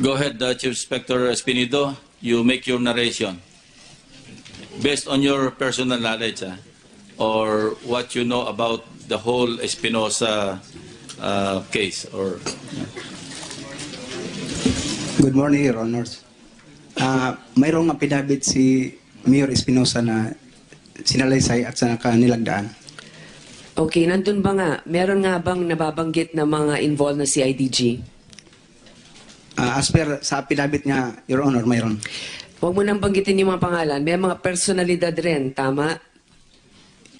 Go ahead, Chief Inspector Espinido. You make your narration based on your personal knowledge or what you know about the whole Espinosa case. Good morning, Your Honors. Mayroong apidabit si Mayor Espinosa na sinalaysay at sa kanilagdaan. Okay, nandun ba nga? Meron nga bang nababanggit na mga involved na CIDG? As per sa apidabit niya, Your Honor, mayroon. Huwag mo nang banggitin yung mga pangalan. May mga personalidad rin, tama?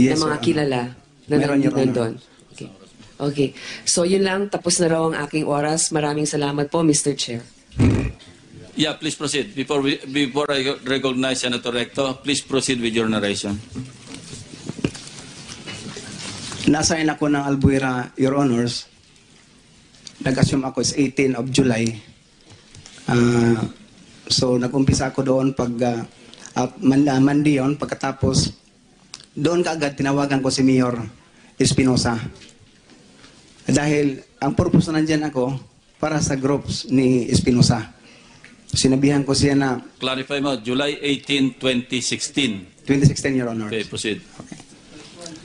Yes, na mga Your Honor. kilala na Meron, Your Honor. nandun. Okay. Okay. So yun lang, tapos na raw ang aking oras. Maraming salamat po, Mr. Chair. Yeah, please proceed. Before I recognize Senator Recto, please proceed with your narration. Nasain ako ng Albuera, Your Honors. Nag-assume ako is 18 of July. So nag-umpisa ako doon pag Monday yun. Pagkatapos, doon kaagad tinawagan ko si Mayor Espinosa. Dahil ang purpose na nandyan ako para sa groups ni Espinosa. Sinabihan ko siya na Clarify mo, July 18, 2016. 2016, Your Honor. Okay, proceed. Okay.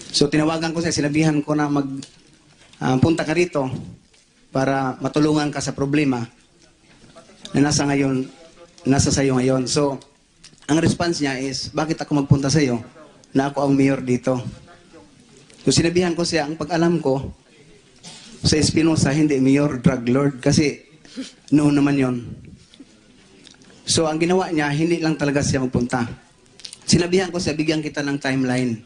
So tinawagan ko siya, sinabihan ko na punta ka rito para matulungan ka sa problema na nasa sayo ngayon. So, ang response niya is, bakit ako magpunta sa iyo na ako ang mayor dito? So sinabihan ko siya, ang pag-alam ko sa Espinosa, hindi mayor, drug lord, kasi noon naman yon. So ang ginawa niya, hindi lang talaga siya magpunta. Sinabihan ko siya, bigyan kita ng timeline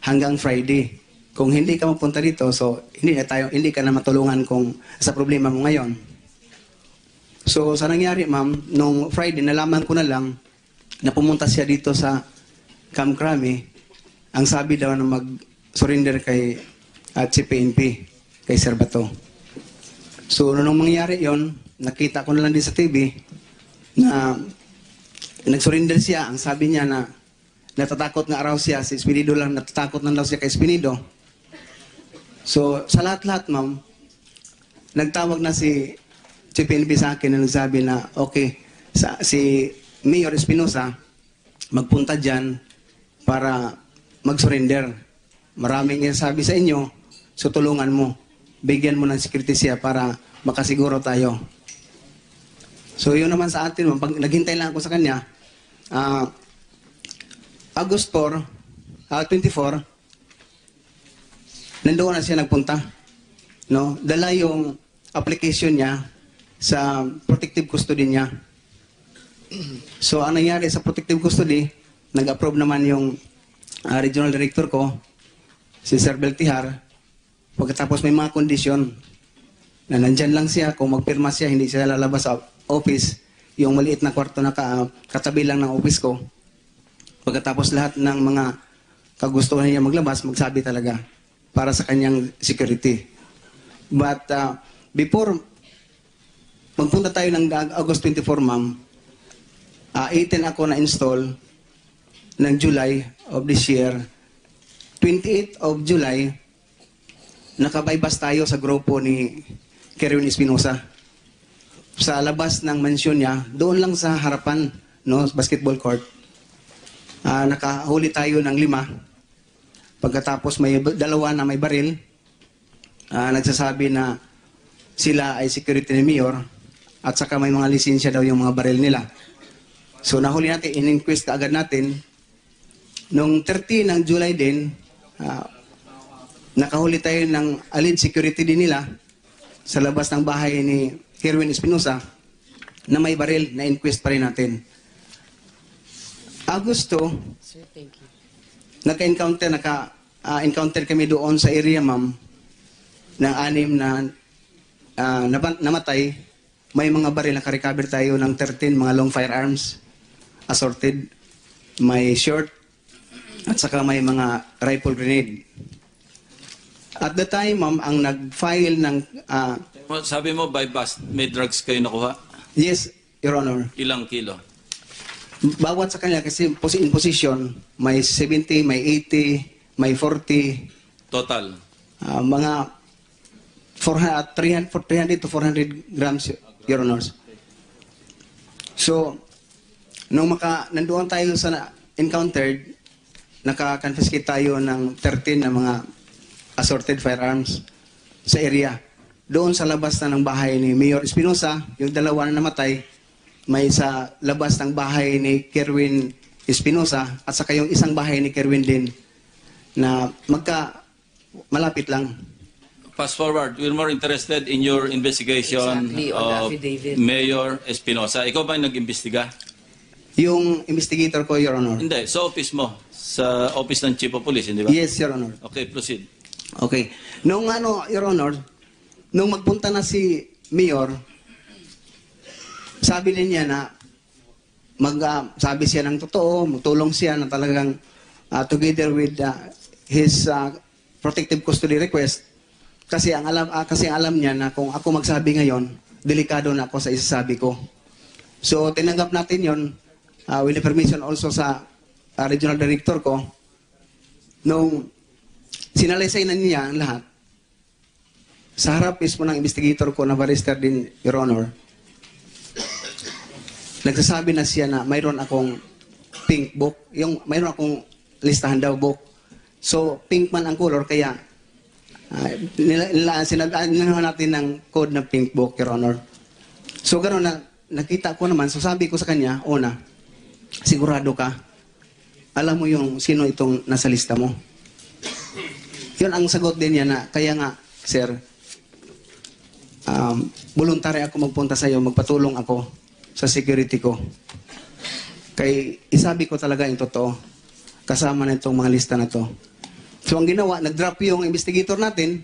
hanggang Friday. Kung hindi ka magpunta dito, so hindi ka na matulungan kung sa problema mo ngayon. So sa nangyari, ma'am, nung Friday, nalaman ko na lang na pumunta siya dito sa Camp Crame. Ang sabi daw na mag-surrender kay CPNP, kay Sir Bato. So nung mangyari yon, nakita ko na lang din sa TV na nag-surrender siya. Ang sabi niya na natatakot nga raw siya, si Espinido lang natatakot na daw siya kay Espinido. So, sa lahat-lahat, ma'am, nagtawag na si PNP sa akin na nagsabi na, okay, si Mayor Espinosa, magpunta dyan para mag-surrender. Maraming sabi sa inyo, so tulungan mo. Bigyan mo ng security siya para makasiguro tayo. So, yun naman sa atin, ma'am, pag naghintay lang ako sa kanya, August 24, nandoon na siya nagpunta. No? Dala yung application niya sa protective custody niya. So, ang nangyari sa protective custody, nag-approve naman yung regional director ko, si Sir Beltihar. Pagkatapos may mga kondisyon na nandyan lang siya, kung magpirma siya, hindi siya lalabas sa office, yung maliit na kwarto na katabi lang ng office ko. Pagkatapos lahat ng mga kagustuhan niya maglabas, magsabi talaga para sa kanyang security. But before magpunta tayo ng August 24, ma'am, 18 ako na-install ng July of this year. 28 of July, nakabaybas tayo sa grupo ni Kerwin Espinosa. Sa labas ng mansyon niya, doon lang sa harapan, no, basketball court. Nakahuli tayo ng 5. Pagkatapos may dalawa na may baril, nagsasabi na sila ay security ni Mayor at saka may mga lisensya daw yung mga baril nila. So nahuli natin, in-inquest kaagad natin. Nung 30 ng July din, nakahuli tayo ng alleged security din nila sa labas ng bahay ni Kerwin Espinosa na may baril, na inquest pa rin natin. Agosto, Sir, thank you. naka-encounter kami doon sa area, ma'am, ng 6 na namatay. May mga baril, naka-recover tayo ng 13 mga long firearms, assorted, may short, at saka may mga rifle grenade. At the time, ma'am, ang nag-file ng... Sabi mo, by bus, may drugs kayo nakuha? yes, Your Honor. Ilang kilo? Bawat sa kanya, kasi in position, may 70, may 80, may 40. Total? Mga 300 to 400 grams, Your Honors. So, nung nandoon tayo sa encountered, naka-confiscate tayo ng 13 na mga assorted firearms sa area. Doon sa labas na ng bahay ni Mayor Espinosa, yung dalawa na namatay, may sa labas ng bahay ni Kerwin Espinosa at saka yung isang bahay ni Kerwin din na malapit lang. Fast forward, we're more interested in your investigation Exactly, on the of affidavit. Mayor Espinosa. Ikaw ba yung nag-imbestiga? Yung investigator ko, Your Honor. Hindi, sa office mo. Sa office ng Chief of Police, hindi ba? Yes, Your Honor. Okay, proceed. Okay. Nung Your Honor, nung magpunta na si Mayor, sabi din niya na sabi siya ng totoo, magtulong siya na talagang together with his protective custody request kasi ang alam niya na kung ako magsabi ngayon, delikado na ako sa isasabi ko. So tinanggap natin 'yon with the permission also sa regional director ko. Nung sinalaysay na niya ang lahat, sa harap mismo ng investigator ko na barrister din, Your Honor, nagsasabi na siya na mayroon akong pink book, mayroon akong listahan daw book. So, pink man ang color, kaya sinabi natin ng code ng pink book, Your Honor. So, gano'n na, nakita ko naman, so sabi ko sa kanya, una, sigurado ka, alam mo yung sino itong nasa lista mo. Yun ang sagot din niya na, kaya nga, sir, voluntary ako magpunta sa iyo, magpatulong ako sa security ko. Kay isabi ko talaga yung totoo kasama na itong mga lista na to. So ang ginawa, nag-drop yung investigator natin.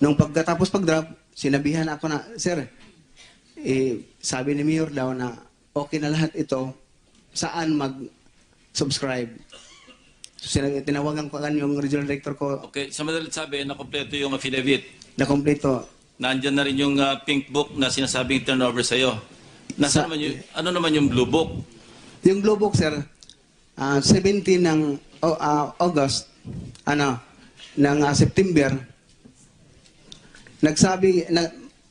Nung pagkatapos pag-drop, sinabihan ako na, sir, sabi ni Mayor daw na okay na lahat ito, saan mag-subscribe? So tinawagan ko yung regional director ko Okay, sa madalit sabi, nakompleto yung affidavit. na kompleto. Nandyan na rin yung pink book na sinasabing turnover sa'yo. Ano naman yung blue book? Yung Blue Book, sir, 17 ng August, ng September, nagsabi,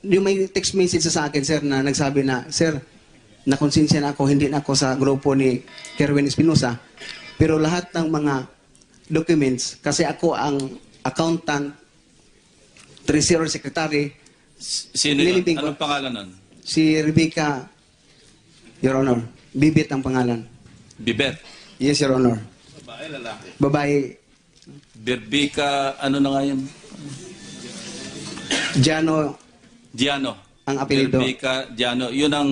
yung may text message sa akin, sir, na nagsabi na, sir, nakonsensya na ako, hindi na ako sa grupo ni Kerwin Espinosa, pero lahat ng mga documents, kasi ako ang accountant, treasurer secretary, Sino yun? Nilibing ko. Anong pangalan nun? si Rebecca, Your Honor, Bibit ang pangalan. Bibet. Yes, Your Honor. Babae, lalaki. Babae, Berbika, ano na nga yun? Jano, Giano. ang apelido. Berbika, Giano. Yun ang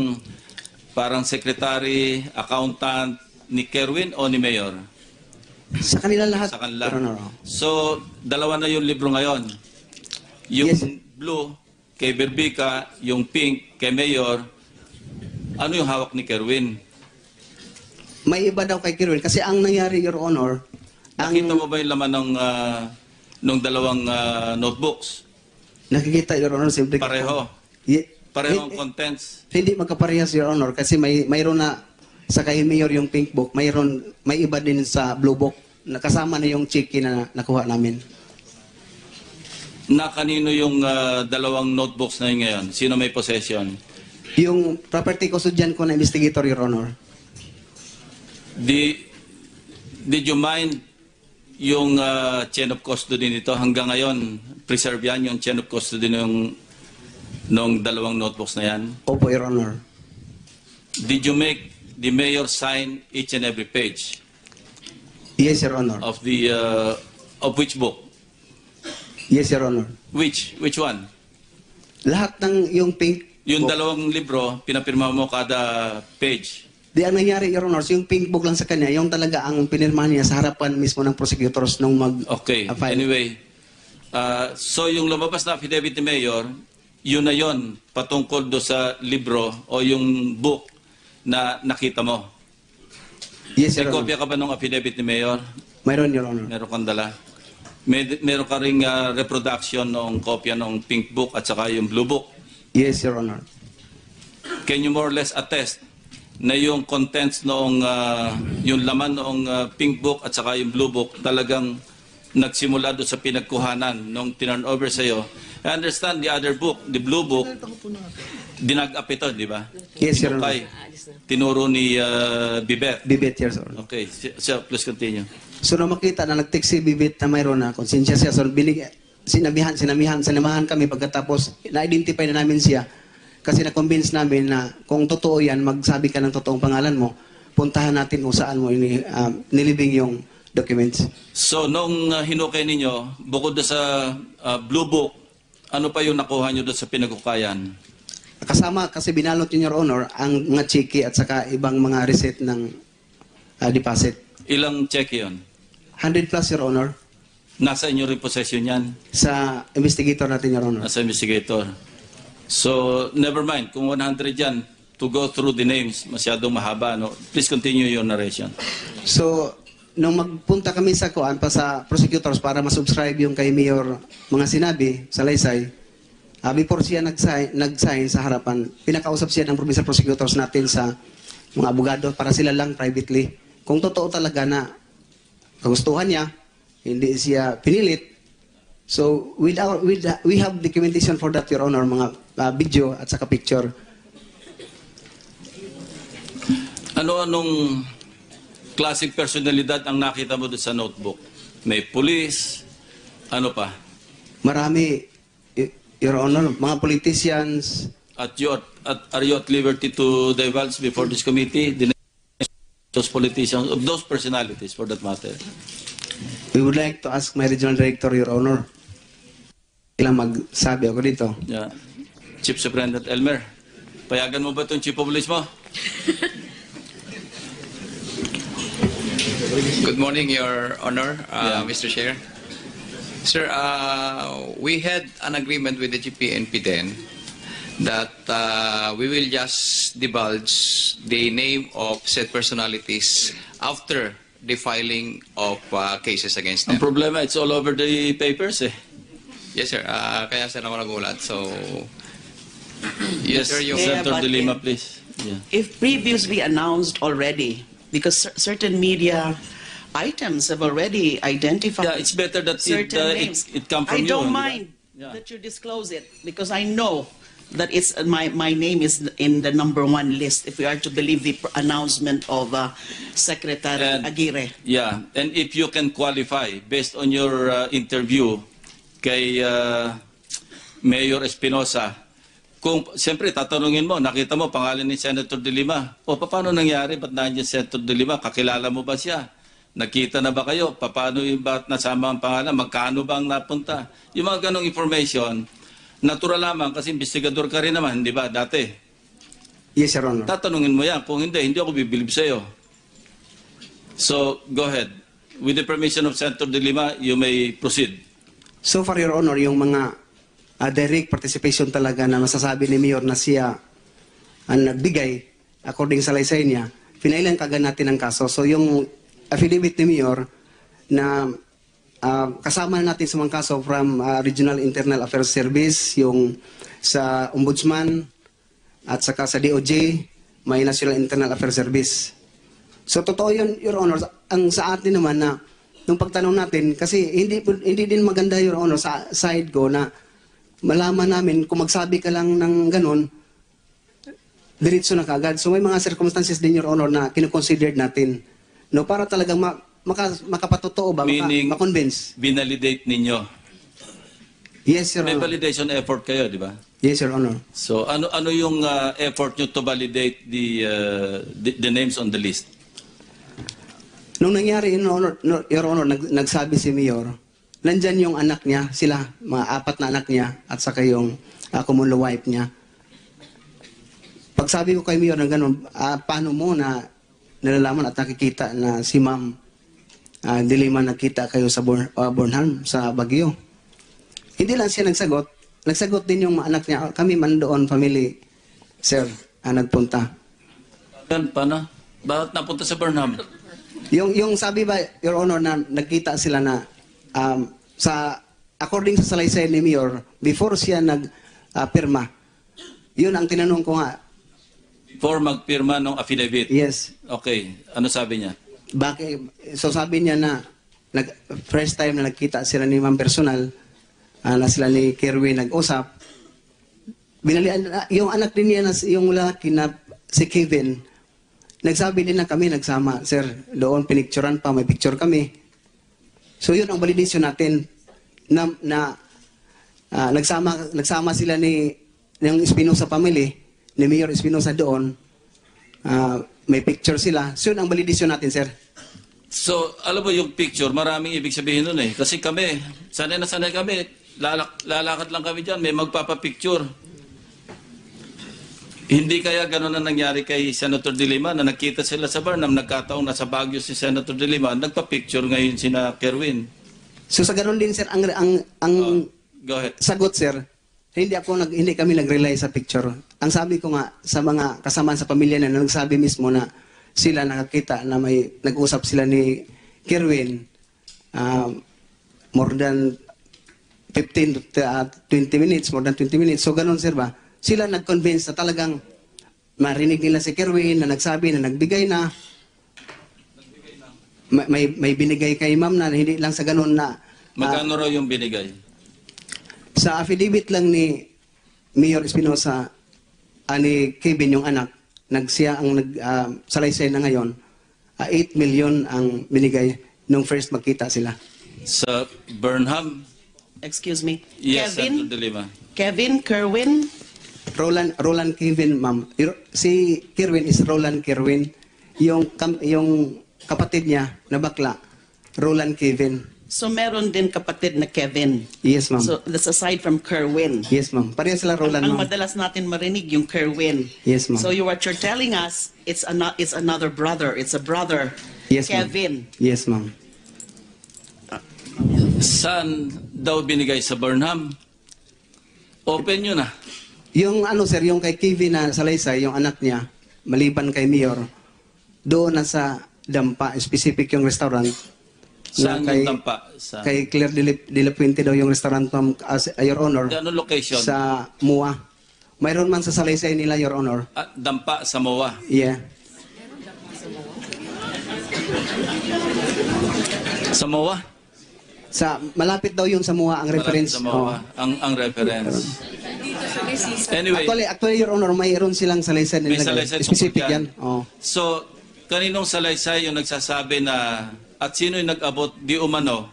parang secretary, accountant ni Kerwin o ni Mayor? Sa kanila lahat, Sa kanila. Your Honor. So, dalawa na yung libro ngayon. Yung Yes. blue kay Berbika, yung pink kay Mayor. Ano yung hawak ni Kerwin? May iba daw kay Kirwin. Kasi ang nangyari, Your Honor, Nakita mo ba yung laman ng dalawang notebooks? nakikita, Your Honor, simple. Pareho. Pareho ang contents. Hindi magkaparehas, Your Honor, kasi mayroon na sa kay Mayor yung pink book, may iba din sa blue book. Nakasama na yung check-in na nakuha namin. Na kanino yung dalawang notebooks na yun ngayon? Sino may possession? Yung property custodian ko na investigator, Your Honor. Did you mind yung chain of custody nito? Hanggang ngayon, preserve yan yung chain of custody ng dalawang notebooks na yan? Opo, Your Honor. Did you make the mayor sign each and every page Yes, Your Honor. of which book? Yes, Your Honor. Which one? Lahat ng yung pink Yung book. dalawang libro, pinapirma mo kada page. Di ang nangyari, Your Honor, yung pink book lang sa kanya, yung talaga ang pinirmahan niya sa harapan mismo ng prosecutors nung Okay, file. anyway. So yung lumabas na affidavit ni Mayor, yun na yun, patungkol do sa libro o yung book na nakita mo. Yes, May Your Honor. kopya ka ba ng affidavit ni Mayor? Mayroon, Your Honor. Meron kang dala? Meron ka ring reproduction ng kopya ng pink book at saka yung blue book. Yes, Your Honor. Can you more or less attest na yung contents noong, yung laman noong pink book at saka yung blue book talagang nagsimula doon sa pinagkuhanan nung tinurn over sa'yo? I understand the other book, the blue book, Dinag-up ito, di ba? Yes, Your Honor. Tinukay. Tinuro ni Bibet. Bibit, yes, Your Honor. Okay, sir, please continue. So nung makita na nag-text si Bibit na mayroon na konsensya siya, so sinamahan kami pagkatapos na-identify na namin siya kasi na-convince namin na kung totoo yan, magsabi ka ng totoong pangalan mo, puntahan natin kung saan mo nilibing yung documents. So, nung hinukay ninyo, bukod doon sa Blue Book, ano pa yung nakuha nyo doon sa pinaghukayan? Kasama kasi binalot yun, Your Honor, ang mga cheque at saka ibang mga receipt ng deposit. Ilang check yun? 100 plus, Your Honor, Nasa inyo rin possession yan? sa investigator natin, Your Honor. Nasa investigator. So, never mind. Kung 100 yan, to go through the names, masyadong mahaba. No? Please continue your narration. So, nung magpunta kami sa kuan pa sa prosecutors para masubscribe yung kay Mayor mga sinabi sa Laysay, before siya nag-sign sa harapan, pinakausap siya ng provincial prosecutors natin sa mga abogado para sila lang privately. Kung totoo talaga na kagustuhan niya, hindi siya pinilit. So, we have documentation for that, Your Honor, mga video at saka picture. Ano-anong klaseng personalidad ang nakita mo doon sa notebook? May police, ano pa? Marami, Your Honor, mga politicians. Are you at liberty to divulge before this committee the names of those politicians, of those personalities for that matter? We would like to ask my regional director, Your Honor. Ilang magsabi ako dito. Yeah. Chief Superintendent Elmer, payagan mo ba itong Chief of Police mo? Good morning, Your Honor, Yeah. Mr. Chair. Sir, we had an agreement with the GPNP then that we will just divulge the name of said personalities after the filing of cases against Ang them. problema, it's all over the papers eh. Yes, sir. Kaya sir ako nagulat. So, yes, sir. Yung, Yeah, Senator but De Lima, in- please. Yeah. If previously announced already, because certain media items have already identified Yeah, it's better that certain names. it come from I you. don't di ba? mind Yeah. that you disclose it because I know that it's my name is in the #1 list if we are to believe the announcement of Secretary And- Aguirre. Yeah, and if you can qualify based on your interview kay Mayor Espinosa, kung siyempre tatanungin mo, nakita mo pangalan ni Senator De Lima, o paano nangyari, ba't nandiyan Senator De Lima, kakilala mo ba siya? Nakita na ba kayo? Paano yung ba't nasama ang pangalan? Magkano ba ang napunta? Yung mga ganong information, natural lamang kasi investigador ka rin naman, di ba, dati? Yes, Your Honor. Tatanungin mo yan. Kung hindi ako bibilib sa'yo. So, go ahead. With the permission of Senator De Lima, you may proceed. So far, Your Honor, yung mga direct participation talaga na masasabi ni Mayor na siya ang nagbigay according sa laysay niya, pinailan kagad natin ang kaso. So yung affidavit ni Mayor na kasama natin sa mga kaso from Regional Internal Affairs Service, yung sa Ombudsman at saka sa DOJ, may National Internal Affairs Service. So totoo yun, Your Honor, ang sa atin naman na nung pagtanong natin, kasi hindi din maganda, Your Honor, sa side ko na malaman namin kung magsabi ka lang ng ganun, diretso na kagad. So may mga circumstances din, Your Honor, na kinoconsidered natin. No, para talagang makapatotoo ba, Meaning, makonvince. binalidate ninyo. Yes, Your May Honor. validation effort kayo, di ba? Yes, Your Honor. So, ano yung effort nyo to validate the names on the list? Nung nangyari, Your Honor, nagsabi si Mayor, nandyan yung anak niya, sila, mga 4 na anak niya, at saka yung common law wife niya. Pagsabi ko kay Mayor na gano'n, paano mo na nalalaman at nakikita na si Ma'am De Lima nakita kayo sa Bornholm, sa Baguio? Hindi lang siya nagsagot. Nagsagot din yung mga anak niya. Kami man doon, family, sir, nagpunta. Yan, paano? Bakit napunta sa Burnham? Yung sabi ba, Your Honor, na nagkita sila na according sa salaysay ni Mayor, before siya nagpirma, yun ang tinanong ko nga. Before magpirma ng affidavit? Yes. Okay. Ano sabi niya? Bakit? So sabi niya na first time na nagkita sila ni Ma'am personal, na sila ni Kerwin nag-usap, yung anak din niya, yung lalaki na si Kevin, nagsabi din na kami nagsama, sir, doon pinicturean pa, may picture kami. So yun ang validation natin na nagsama sila ng Espinosa family, ni Mayor Espinosa doon. May picture sila. So yun ang validation natin, sir. So, alam mo yung picture, maraming ibig sabihin nun eh. Kasi kami, sanay na sanay kami, lalakad lang kami dyan, may magpapapicture. Hindi kaya gano'n na nangyari kay Senator De Lima na nakita sila sa Burnham, nagkataong nasa Baguio si Senator De Lima, nagpa-picture ngayon sina Kerwin. So sa ganoon din, sir, ang Go ahead. sagot, sir, hindi kami nag-rely sa picture. Ang sabi ko nga sa mga kasama sa pamilya na nagsabi mismo na sila nakakita na may nag-usap sila ni Kerwin more than 15 to 20 minutes, more than 20 minutes. So ganoon, sir, ba? Sila nag-convince na talagang marinig nila si Kerwin na nagsabi na nagbigay na. May binigay kay ma'am na hindi lang sa ganoon na Magkano raw yung binigay? sa affidavit lang ni Mayor Espinosa, ni Kevin yung anak, siya ang salaysay na ngayon, 8 million ang binigay nung first magkita sila. Sa Burnham? Excuse me. Yes, Senator De Lima. Kevin Kerwin. Roland Kevin, ma'am. Si Kerwin is Roland Kerwin. Yung kapatid niya na bakla, Roland Kevin. So meron din kapatid na Kevin. Yes, ma'am. So that's aside from Kerwin. Yes, ma'am. Pareha sila Roland, Ang ma'am. madalas natin marinig yung Kerwin. Yes, ma'am. So what you're telling us, it's another brother. It's a brother. Yes, ma'am. Kevin. Yes, ma'am. Saan daw binigay sa Burnham? Open yun ah. Yung sir, yung kay Kevin na salaysay, yung anak niya, maliban kay Mayor, doon na sa Dampa, specific yung restaurant. Saan na yung Dampa? Kay Claire de la Puente daw yung restaurant, ma'am, as Your Honor. Anong location? Sa MUA. Mayroon man sa salaysay nila, Your Honor. Dampa, Samoa. Yeah. Samoa? Malapit daw yun sa MUA ang reference. Samoa. Ang reference. Anyway, Actually, Your Honor, mayroon silang salaysay may nila. salaysay Specific tungkol yan. Oh. So, kaninong salaysay yung nagsasabi na at sino yung nag-abot di umano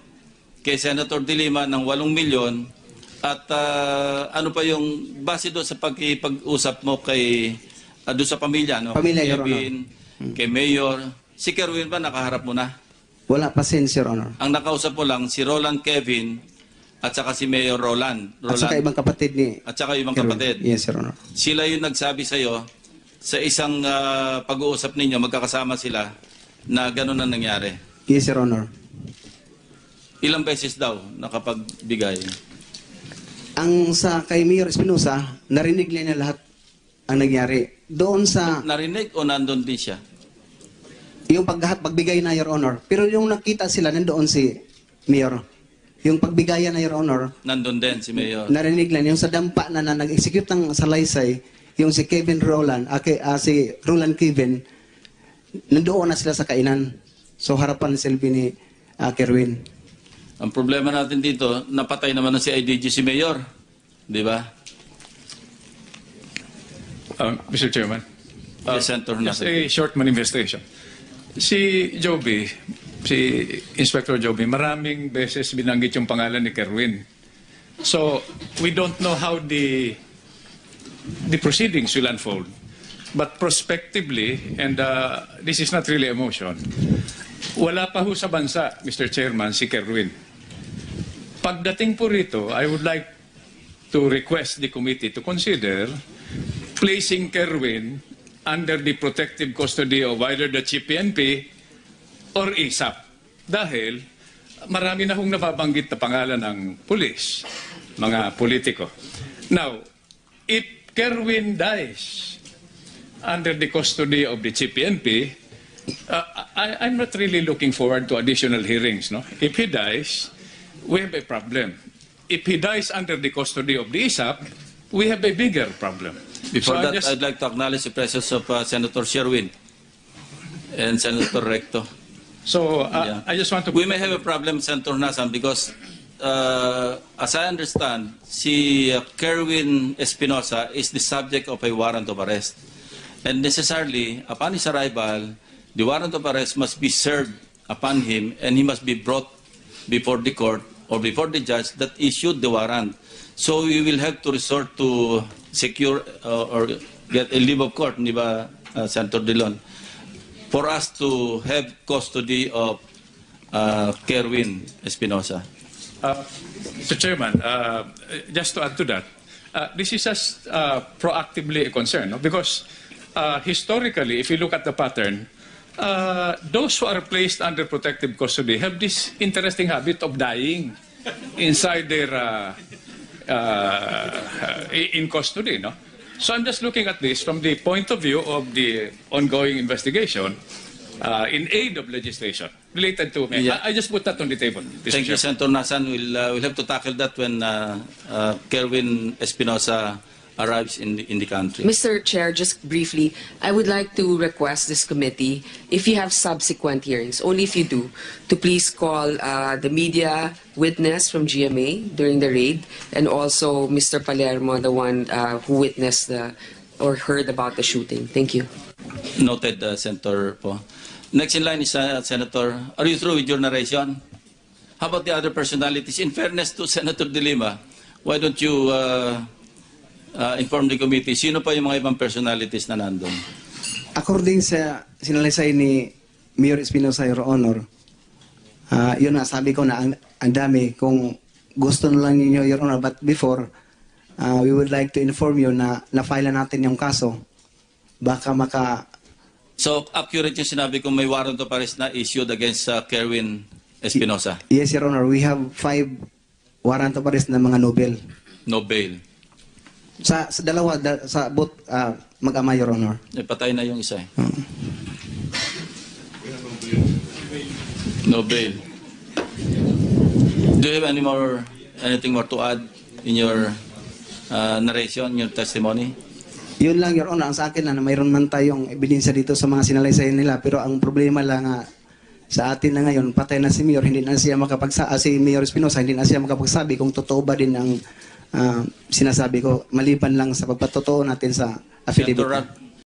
kay Senator De Lima ng 8 milyon at ano pa yung base doon sa pag-usap mo kay doon sa pamilya, no? Pamilya, Your Kevin, kay Mayor. Si Kerwin ba nakaharap mo na? Wala pa since, Your Honor. Ang nakausap mo lang si Roland Kevin at saka si Mayor Roland. At saka ibang kapatid ni At saka ibang Kerwin. kapatid. Yes, Your Honor. Sila yung nagsabi sa'yo sa isang pag-uusap ninyo, magkakasama sila na gano'n ang nangyari. Yes, Your Honor. Ilang beses daw nakapagbigay? Ang sa kay Mayor Espinosa, narinig niya lahat ang nangyari. Doon sa, Narinig o nandun din siya? yung pagbigay na, Your Honor. Pero yung nakita sila, nandoon si Mayor. Yung pagbigayan na, Your Honor, Nandun din si Mayor. narinig lang. Yung sa dampa na nag-execute ng salaysay, yung si Kevin Roland, si Roland Kevin, nandoon na sila sa kainan. So harapan silbi ni Kerwin. Ang problema natin dito, napatay naman na si IDG si Mayor. Di ba? Mr. Chairman, Yes, Senator just Hernandez. a short manifestation. Si Joby, si Inspector Joby, maraming beses binanggit yung pangalan ni Kerwin. So, we don't know how the proceedings will unfold. But prospectively, and this is not really a motion, wala pa ho sa bansa, Mr. Chairman, si Kerwin. Pagdating po rito, I would like to request the committee to consider placing Kerwin under the protective custody of either the CPNP or ISAP. Dahil marami na hong nababanggit na pangalan ng pulis, mga politiko. Now, if Kerwin dies under the custody of the CPNP, I'm not really looking forward to additional hearings. No? If he dies, we have a problem. If he dies under the custody of the ISAP, we have a bigger problem. Before So that, I'd like to acknowledge the presence of Senator Sherwin and Senator Recto. So Yeah. I just want to... We may have a problem, Senator Nasan, because as I understand, si Kerwin Espinosa is the subject of a warrant of arrest. And necessarily, upon his arrival, the warrant of arrest must be served upon him and he must be brought before the court or before the judge that issued the warrant. So we will have to resort to secure or get a leave of court, di ba, Senator Dillon, for us to have custody of Kerwin Espinosa. Mr. Chairman, just to add to that, this is just proactively a concern, no? Because historically, if you look at the pattern, those who are placed under protective custody have this interesting habit of dying inside their in custody, no? So I'm just looking at this from the point of view of the ongoing investigation in aid of legislation related to me. Yeah. I just put that on the table. Mr. Thank you, Chair. Senator Nasan. We'll have to tackle that when Kerwin Espinosa arrives in the country. Mr. Chair, just briefly, I would like to request this committee, if you have subsequent hearings, only if you do, to please call the media witness from GMA during the raid, and also Mr. Palermo, the one who witnessed or heard about the shooting. Thank you. Noted, Senator Po. Next in line is Senator. Are you through with your narration? How about the other personalities? In fairness to Senator De Lima, why don't you inform the committee, sino pa yung mga ibang personalities na nandun? According sa sinalaysay ni Mayor Espinosa, Your Honor, yun na, sabi ko na ang dami. Kung gusto na lang ninyo, Your Honor, but before, we would like to inform you na na-file na natin yung kaso. Baka So, accurate yung sinabi ko may warrant of arrest na issued against Kerwin Espinosa. Yes, Your Honor, we have 5 warrant of arrest na mga Nobel. No bail. Sa dalawa, sa both mag-ama, Your Honor. Patay na yung isa eh. No bail. Do you have anything more to add in your narration, your testimony? Yun lang, Your Honor, ang sa akin na mayroon man tayong ebidensya dito sa mga sinalaysayan nila, pero ang problema lang sa atin na ngayon, patay na si Mayor, hindi na siya si Mayor Espinosa, hindi na siya makapagsabi kung totoo ba din ang sinasabi ko, maliban lang sa pagpatotoo natin sa affidavit. Senator